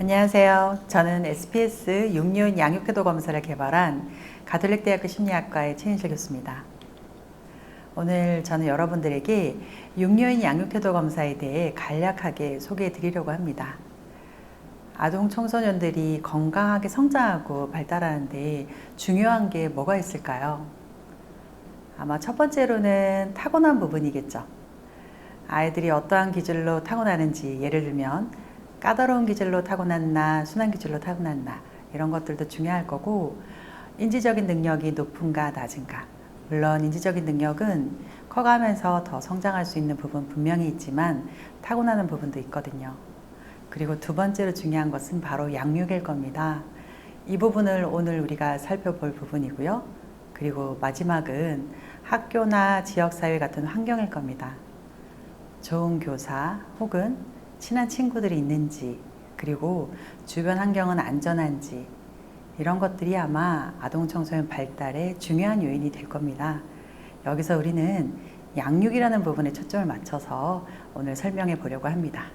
안녕하세요. 저는 SPS 육류인 양육태도 검사를 개발한 가톨릭대학교 심리학과의 최인실 교수입니다. 오늘 저는 여러분들에게 육류인 양육태도 검사에 대해 간략하게 소개해 드리려고 합니다. 아동 청소년들이 건강하게 성장하고 발달하는데 중요한 게 뭐가 있을까요? 아마 첫 번째로는 타고난 부분이겠죠. 아이들이 어떠한 기질로 타고나는지, 예를 들면 까다로운 기질로 타고났나 순한 기질로 타고났나 이런 것들도 중요할 거고, 인지적인 능력이 높은가 낮은가, 물론 인지적인 능력은 커가면서 더 성장할 수 있는 부분 분명히 있지만 타고나는 부분도 있거든요. 그리고 두 번째로 중요한 것은 바로 양육일 겁니다. 이 부분을 오늘 우리가 살펴볼 부분이고요. 그리고 마지막은 학교나 지역사회 같은 환경일 겁니다. 좋은 교사 혹은 친한 친구들이 있는지, 그리고 주변 환경은 안전한지, 이런 것들이 아마 아동 청소년 발달의 중요한 요인이 될 겁니다. 여기서 우리는 양육이라는 부분에 초점을 맞춰서 오늘 설명해 보려고 합니다.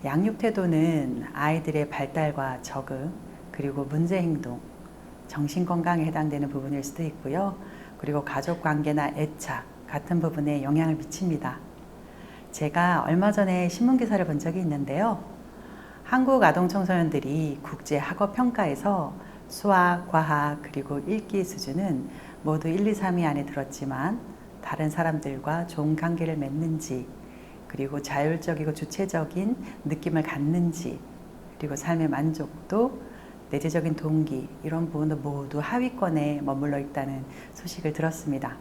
양육 태도는 아이들의 발달과 적응, 그리고 문제 행동, 정신 건강에 해당되는 부분일 수도 있고요. 그리고 가족 관계나 애착 같은 부분에 영향을 미칩니다. 제가 얼마 전에 신문 기사를 본 적이 있는데요. 한국 아동 청소년들이 국제 학업 평가에서 수학, 과학, 그리고 읽기 수준은 모두 1, 2, 3위 안에 들었지만 다른 사람들과 좋은 관계를 맺는지, 그리고 자율적이고 주체적인 느낌을 갖는지, 그리고 삶의 만족도, 내재적인 동기, 이런 부분도 모두 하위권에 머물러 있다는 소식을 들었습니다.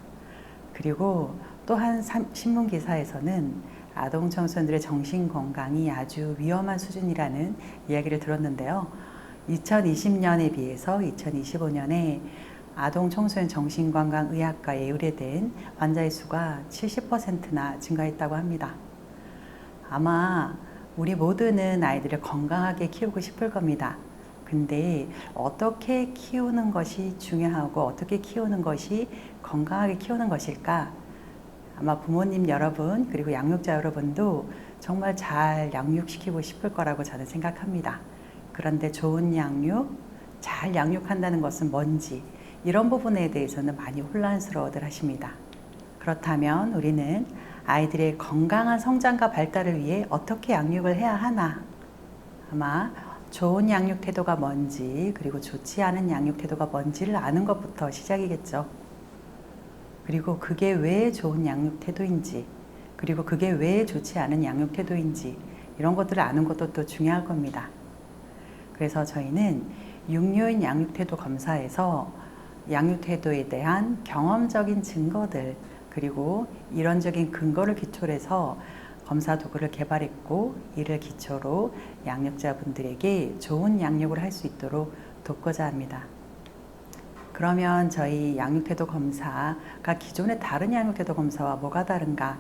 그리고 또 한 신문 기사에서는 아동 청소년들의 정신 건강이 아주 위험한 수준이라는 이야기를 들었는데요. 2020년에 비해서 2025년에 아동 청소년 정신건강의학과에 의뢰된 환자의 수가 70%나 증가했다고 합니다. 아마 우리 모두는 아이들을 건강하게 키우고 싶을 겁니다. 근데 어떻게 키우는 것이 중요하고 어떻게 키우는 것이 건강하게 키우는 것일까? 아마 부모님 여러분, 그리고 양육자 여러분도 정말 잘 양육시키고 싶을 거라고 저는 생각합니다. 그런데 좋은 양육, 잘 양육한다는 것은 뭔지, 이런 부분에 대해서는 많이 혼란스러워들 하십니다. 그렇다면 우리는 아이들의 건강한 성장과 발달을 위해 어떻게 양육을 해야 하나? 아마 좋은 양육 태도가 뭔지, 그리고 좋지 않은 양육 태도가 뭔지를 아는 것부터 시작이겠죠. 그리고 그게 왜 좋은 양육 태도인지, 그리고 그게 왜 좋지 않은 양육 태도인지, 이런 것들을 아는 것도 또 중요할 겁니다. 그래서 저희는 육류인 양육 태도 검사에서 양육 태도에 대한 경험적인 증거들, 그리고 이론적인 근거를 기초로 해서 검사 도구를 개발했고, 이를 기초로 양육자분들에게 좋은 양육을 할 수 있도록 돕고자 합니다. 그러면 저희 양육태도 검사가 기존의 다른 양육태도 검사와 뭐가 다른가?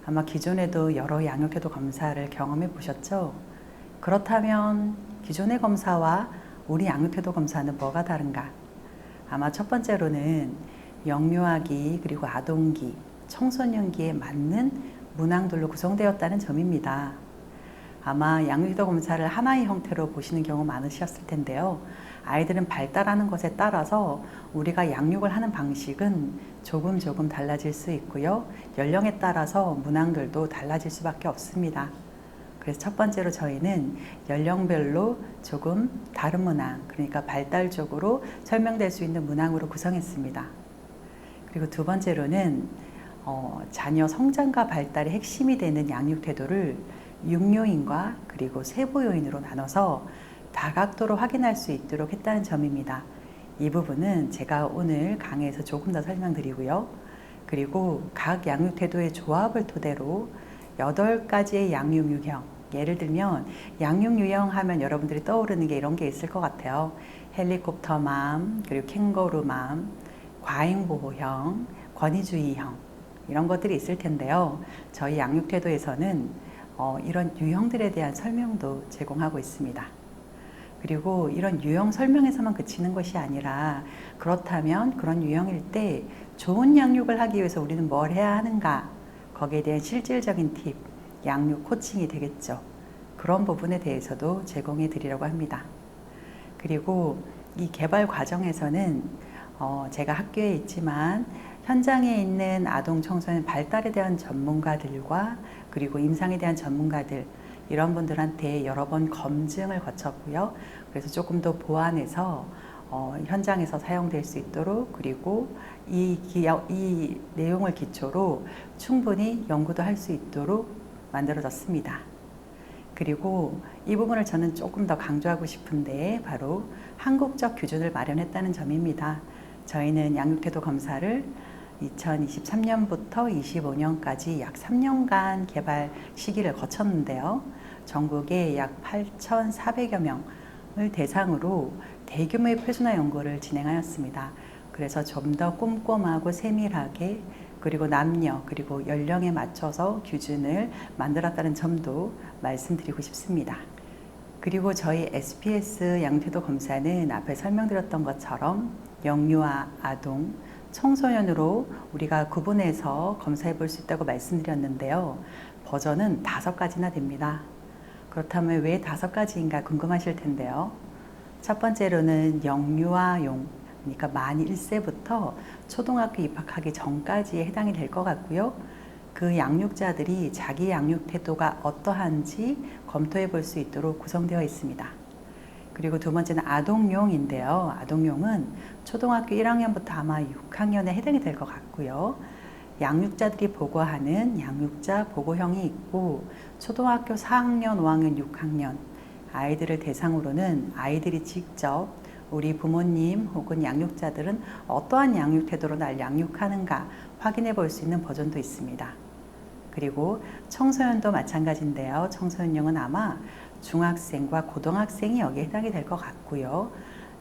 아마 기존에도 여러 양육태도 검사를 경험해 보셨죠? 그렇다면 기존의 검사와 우리 양육태도 검사는 뭐가 다른가? 아마 첫 번째로는 영유아기, 그리고 아동기, 청소년기에 맞는 문항들로 구성되었다는 점입니다. 아마 양육태도 검사를 하나의 형태로 보시는 경우 많으셨을 텐데요. 아이들은 발달하는 것에 따라서 우리가 양육을 하는 방식은 조금 달라질 수 있고요. 연령에 따라서 문항들도 달라질 수밖에 없습니다. 그래서 첫 번째로 저희는 연령별로 조금 다른 문항, 그러니까 발달적으로 설명될 수 있는 문항으로 구성했습니다. 그리고 두 번째로는 자녀 성장과 발달의 핵심이 되는 양육 태도를 6요인과 그리고 세부 요인으로 나눠서 다각도로 확인할 수 있도록 했다는 점입니다. 이 부분은 제가 오늘 강의에서 조금 더 설명드리고요. 그리고 각 양육 태도의 조합을 토대로 8가지의 양육 유형, 예를 들면 양육 유형 하면 여러분들이 떠오르는 게 이런 게 있을 것 같아요. 헬리콥터맘, 그리고 캥거루맘, 과잉보호형, 권위주의형, 이런 것들이 있을 텐데요. 저희 양육 태도에서는 이런 유형들에 대한 설명도 제공하고 있습니다. 그리고 이런 유형 설명에서만 그치는 것이 아니라, 그렇다면 그런 유형일 때 좋은 양육을 하기 위해서 우리는 뭘 해야 하는가, 거기에 대한 실질적인 팁, 양육 코칭이 되겠죠. 그런 부분에 대해서도 제공해 드리려고 합니다. 그리고 이 개발 과정에서는 제가 학교에 있지만 현장에 있는 아동 청소년 발달에 대한 전문가들과 그리고 임상에 대한 전문가들 이런 분들한테 여러 번 검증을 거쳤고요. 그래서 조금 더 보완해서 현장에서 사용될 수 있도록 그리고 이 내용을 기초로 충분히 연구도 할 수 있도록 만들어졌습니다. 그리고 이 부분을 저는 조금 더 강조하고 싶은데 바로 한국적 기준을 마련했다는 점입니다. 저희는 양육태도 검사를 2023년부터 25년까지 약 3년간 개발 시기를 거쳤는데요. 전국에 약 8,400여 명을 대상으로 대규모의 표준화 연구를 진행하였습니다. 그래서 좀 더 꼼꼼하고 세밀하게 그리고 남녀 그리고 연령에 맞춰서 기준을 만들었다는 점도 말씀드리고 싶습니다. 그리고 저희 SPS 양육태도 검사는 앞에 설명드렸던 것처럼 영유아, 아동, 청소년으로 우리가 구분해서 검사해 볼 수 있다고 말씀드렸는데요. 버전은 5가지나 됩니다. 그렇다면 왜 5가지인가 궁금하실 텐데요. 첫 번째로는 영유아용, 그러니까 만 1세부터 초등학교 입학하기 전까지에 해당이 될 것 같고요. 그 양육자들이 자기 양육 태도가 어떠한지 검토해 볼 수 있도록 구성되어 있습니다. 그리고 두 번째는 아동용인데요. 아동용은 초등학교 1학년부터 아마 6학년에 해당이 될 것 같고요. 양육자들이 보고하는 양육자 보고형이 있고 초등학교 4학년, 5학년, 6학년 아이들을 대상으로는 아이들이 직접 우리 부모님 혹은 양육자들은 어떠한 양육 태도로 날 양육하는가 확인해 볼 수 있는 버전도 있습니다. 그리고 청소년도 마찬가지인데요. 청소년용은 아마 중학생과 고등학생이 여기에 해당이 될 것 같고요.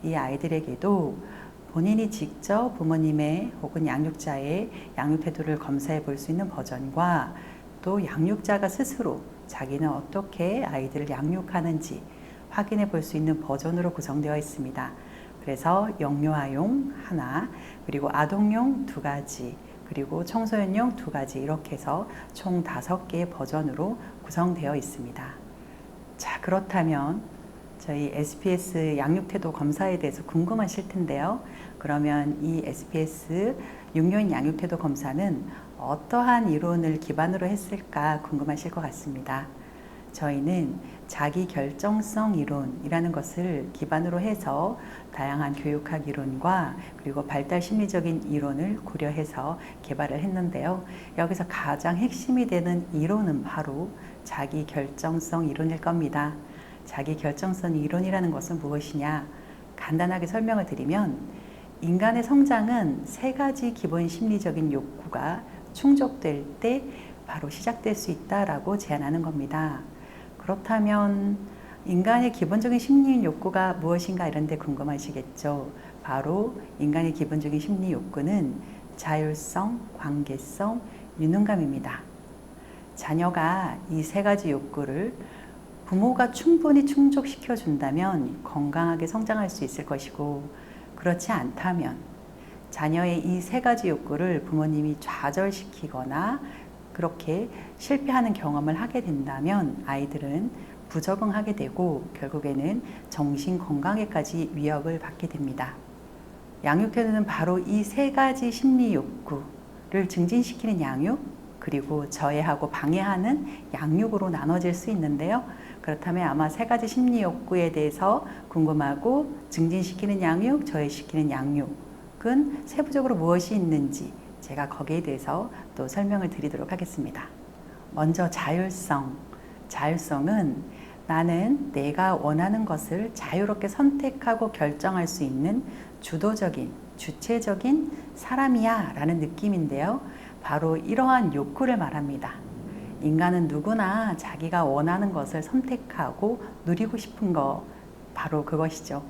이 아이들에게도 본인이 직접 부모님의 혹은 양육자의 양육 태도를 검사해 볼 수 있는 버전과 또 양육자가 스스로 자기는 어떻게 아이들을 양육하는지 확인해 볼 수 있는 버전으로 구성되어 있습니다. 그래서 영유아용 하나, 그리고 아동용 2가지, 그리고 청소년용 2가지 이렇게 해서 총 5개의 버전으로 구성되어 있습니다. 자, 그렇다면 저희 SPS 양육태도 검사에 대해서 궁금하실 텐데요. 그러면 이 SPS 육료인 양육태도 검사는 어떠한 이론을 기반으로 했을까 궁금하실 것 같습니다. 저희는 자기결정성 이론이라는 것을 기반으로 해서 다양한 교육학 이론과 그리고 발달 심리적인 이론을 고려해서 개발을 했는데요. 여기서 가장 핵심이 되는 이론은 바로 자기결정성 이론일 겁니다. 자기결정성 이론이라는 것은 무엇이냐? 간단하게 설명을 드리면 인간의 성장은 3가지 기본 심리적인 욕구가 충족될 때 바로 시작될 수 있다라고 제안하는 겁니다. 그렇다면 인간의 기본적인 심리 욕구가 무엇인가 이런 데 궁금하시겠죠. 바로 인간의 기본적인 심리 욕구는 자율성, 관계성, 유능감입니다. 자녀가 이 3가지 욕구를 부모가 충분히 충족시켜 준다면 건강하게 성장할 수 있을 것이고 그렇지 않다면 자녀의 이 3가지 욕구를 부모님이 좌절시키거나 그렇게 실패하는 경험을 하게 된다면 아이들은 부적응하게 되고 결국에는 정신건강에까지 위협을 받게 됩니다. 양육태도는 바로 이 3가지 심리 욕구를 증진시키는 양육 그리고 저해하고 방해하는 양육으로 나눠질 수 있는데요. 그렇다면 아마 3가지 심리 욕구에 대해서 궁금하고 증진시키는 양육, 저해시키는 양육은 세부적으로 무엇이 있는지 제가 거기에 대해서 또 설명을 드리도록 하겠습니다. 먼저 자율성. 자율성은 나는 내가 원하는 것을 자유롭게 선택하고 결정할 수 있는 주도적인, 주체적인 사람이야 라는 느낌인데요. 바로 이러한 욕구를 말합니다. 인간은 누구나 자기가 원하는 것을 선택하고 누리고 싶은 거 바로 그것이죠.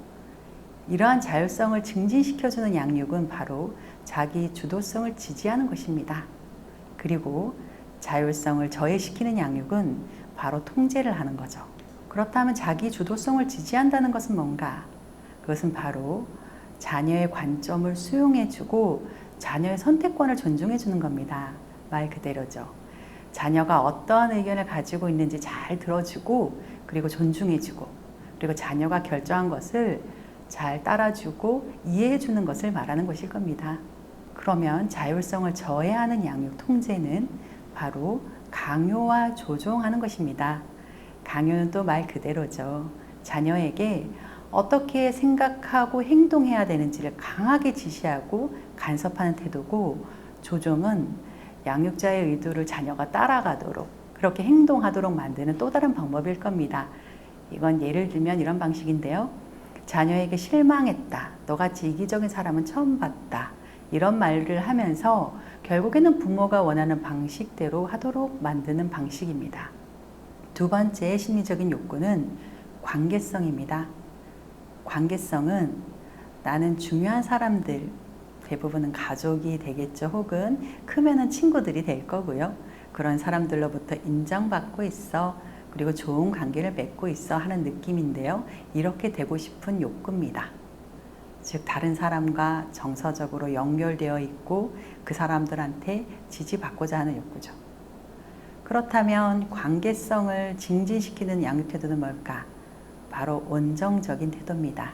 이러한 자율성을 증진시켜주는 양육은 바로 자기 주도성을 지지하는 것입니다. 그리고 자율성을 저해시키는 양육은 바로 통제를 하는 거죠. 그렇다면 자기 주도성을 지지한다는 것은 뭔가? 그것은 바로 자녀의 관점을 수용해주고 자녀의 선택권을 존중해주는 겁니다. 말 그대로죠. 자녀가 어떠한 의견을 가지고 있는지 잘 들어주고 그리고 존중해주고, 그리고 자녀가 결정한 것을 잘 따라주고 이해해주는 것을 말하는 것일 겁니다. 그러면 자율성을 저해하는 양육 통제는 바로 강요와 조종하는 것입니다. 강요는 또 말 그대로죠. 자녀에게 어떻게 생각하고 행동해야 되는지를 강하게 지시하고 간섭하는 태도고, 조종은 양육자의 의도를 자녀가 따라가도록 그렇게 행동하도록 만드는 또 다른 방법일 겁니다. 이건 예를 들면 이런 방식인데요. 자녀에게 실망했다. 너같이 이기적인 사람은 처음 봤다. 이런 말을 하면서 결국에는 부모가 원하는 방식대로 하도록 만드는 방식입니다. 두 번째 심리적인 욕구는 관계성입니다. 관계성은 나는 중요한 사람들, 대부분은 가족이 되겠죠. 혹은 크면은 친구들이 될 거고요. 그런 사람들로부터 인정받고 있어. 그리고 좋은 관계를 맺고 있어 하는 느낌인데요. 이렇게 되고 싶은 욕구입니다. 즉 다른 사람과 정서적으로 연결되어 있고 그 사람들한테 지지받고자 하는 욕구죠. 그렇다면 관계성을 증진시키는 양육 태도는 뭘까? 바로 온정적인 태도입니다.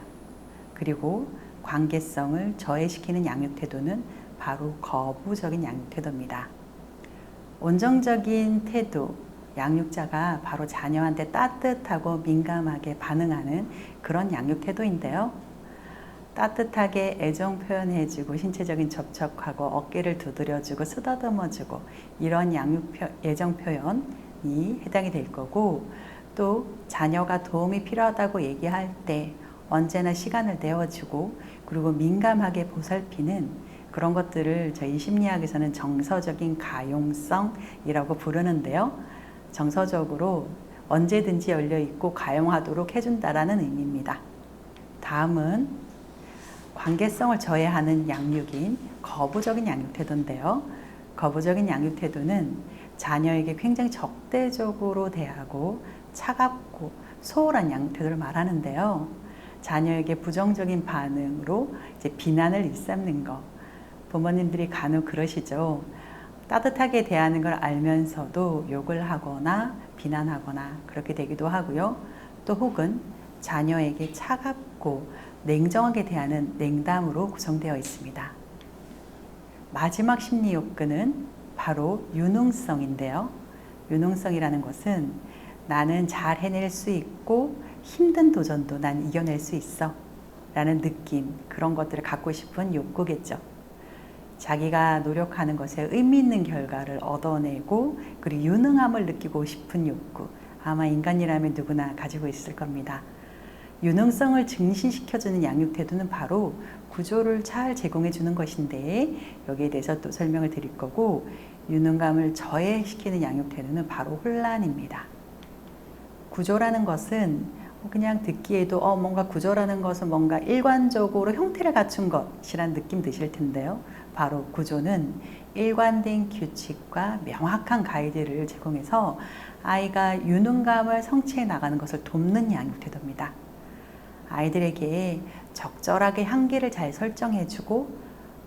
그리고 관계성을 저해시키는 양육 태도는 바로 거부적인 양육 태도입니다. 온정적인 태도, 양육자가 바로 자녀한테 따뜻하고 민감하게 반응하는 그런 양육 태도인데요. 따뜻하게 애정 표현해주고 신체적인 접촉하고 어깨를 두드려주고 쓰다듬어주고 이런 애정 표현이 해당이 될 거고, 또 자녀가 도움이 필요하다고 얘기할 때 언제나 시간을 내어주고, 그리고 민감하게 보살피는 그런 것들을 저희 심리학에서는 정서적인 가용성이라고 부르는데요. 정서적으로 언제든지 열려있고 가용하도록 해준다라는 의미입니다. 다음은 관계성을 저해하는 양육인 거부적인 양육 태도인데요. 거부적인 양육 태도는 자녀에게 굉장히 적대적으로 대하고 차갑고 소홀한 양육 태도를 말하는데요. 자녀에게 부정적인 반응으로 이제 비난을 일삼는 것. 부모님들이 간혹 그러시죠. 따뜻하게 대하는 걸 알면서도 욕을 하거나 비난하거나 그렇게 되기도 하고요. 또 혹은 자녀에게 차갑고 냉정하게 대하는 냉담으로 구성되어 있습니다. 마지막 심리 욕구는 바로 유능성인데요. 유능성이라는 것은 나는 잘 해낼 수 있고 힘든 도전도 난 이겨낼 수 있어 라는 느낌, 그런 것들을 갖고 싶은 욕구겠죠. 자기가 노력하는 것에 의미 있는 결과를 얻어내고 그리고 유능함을 느끼고 싶은 욕구, 아마 인간이라면 누구나 가지고 있을 겁니다. 유능성을 증진시켜주는 양육 태도는 바로 구조를 잘 제공해 주는 것인데, 여기에 대해서 또 설명을 드릴 거고, 유능감을 저해시키는 양육 태도는 바로 혼란입니다. 구조라는 것은 그냥 듣기에도 뭔가 구조라는 것은 뭔가 일관적으로 형태를 갖춘 것이란 느낌 드실 텐데요. 바로 구조는 일관된 규칙과 명확한 가이드를 제공해서 아이가 유능감을 성취해 나가는 것을 돕는 양육 태도입니다. 아이들에게 적절하게 한계를 잘 설정해주고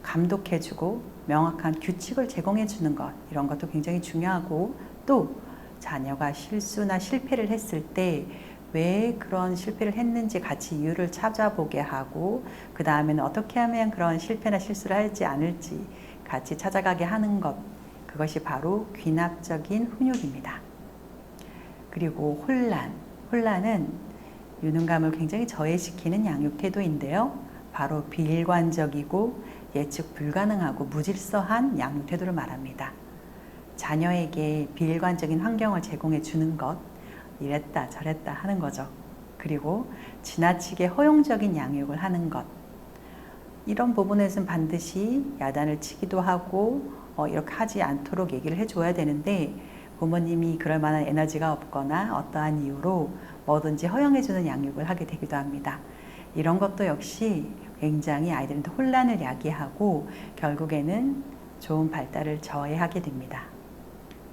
감독해주고 명확한 규칙을 제공해주는 것, 이런 것도 굉장히 중요하고, 또 자녀가 실수나 실패를 했을 때 왜 그런 실패를 했는지 같이 이유를 찾아보게 하고, 그 다음에는 어떻게 하면 그런 실패나 실수를 하지 않을지 같이 찾아가게 하는 것, 그것이 바로 귀납적인 훈육입니다. 그리고 혼란은 유능감을 굉장히 저해시키는 양육 태도인데요. 바로 비일관적이고 예측 불가능하고 무질서한 양육 태도를 말합니다. 자녀에게 비일관적인 환경을 제공해 주는 것, 이랬다 저랬다 하는 거죠. 그리고 지나치게 허용적인 양육을 하는 것, 이런 부분에서는 반드시 야단을 치기도 하고 이렇게 하지 않도록 얘기를 해줘야 되는데, 부모님이 그럴 만한 에너지가 없거나 어떠한 이유로 뭐든지 허용해주는 양육을 하게 되기도 합니다. 이런 것도 역시 굉장히 아이들한테 혼란을 야기하고 결국에는 좋은 발달을 저해하게 됩니다.